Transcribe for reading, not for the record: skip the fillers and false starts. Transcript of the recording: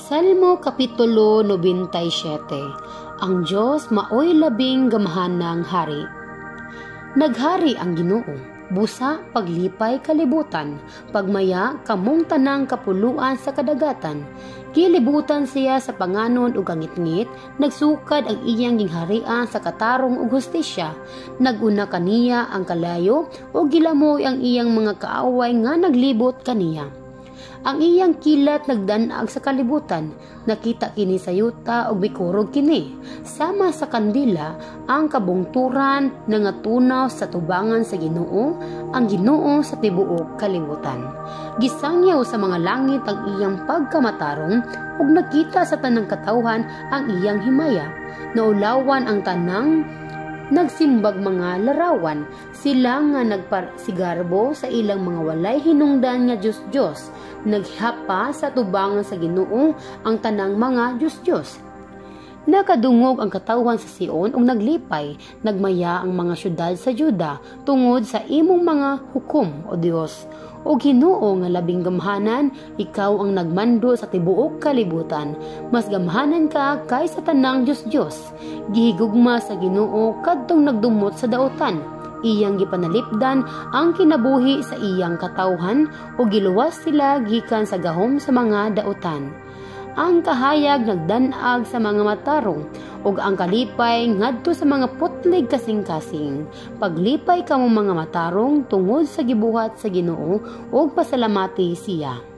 Salmo Kapitulo 97. Ang Diyos maoy labing gamahanang hari. Naghari ang Ginoo, busa paglipay kalibutan, pagmaya kamong tanang kapuluan sa kadagatan. Kilibutan siya sa panganon ug angitngit, nagsukad ang iyang gingharian sa katarong ug hustisya. Naguna kaniya ang kalayo ug gilamoy ang iyang mga kaaway nga naglibot kaniya. Ang iyang kilat nagdanag sa kalibutan, nakita kini sa yuta ug bikurog kini. Sama sa kandila ang kabungturan nangatunaw sa tubangan sa Ginoo, ang Ginoo sa tibuok kalibutan. Gisangyaw sa mga langit ang iyang pagkamatarong ug nakita sa tanang katawhan ang iyang himaya. Naulawan ang tanang nagsimbag mga larawan, sila nga nagparsigarbo sa ilang mga walay hinungdan nga Diyos-Diyos. Naghapa sa tubangan sa Ginoo ang tanang mga Diyos-Diyos. Nakadungog ang katawan sa Sion ug naglipay, nagmaya ang mga syudad sa Juda tungod sa imong mga hukom, o Dios. O Ginoo nga labing gamhanan, ikaw ang nagmando sa tibuok kalibutan. Mas gamhanan ka kaysa tanang Diyos-Diyos. Gihigugma sa Ginoo kadtong nagdumot sa daotan. Iyang gipanalipdan ang kinabuhi sa iyang katawhan o giluwas sila gikan sa gahom sa mga daotan. Ang kahayag nagdanag sa mga matarong ug ang kalipay ngadto sa mga putlig kasing-kasing. Paglipay kamo mga matarong tungod sa gibuhat sa Ginoo ug pasalamati siya.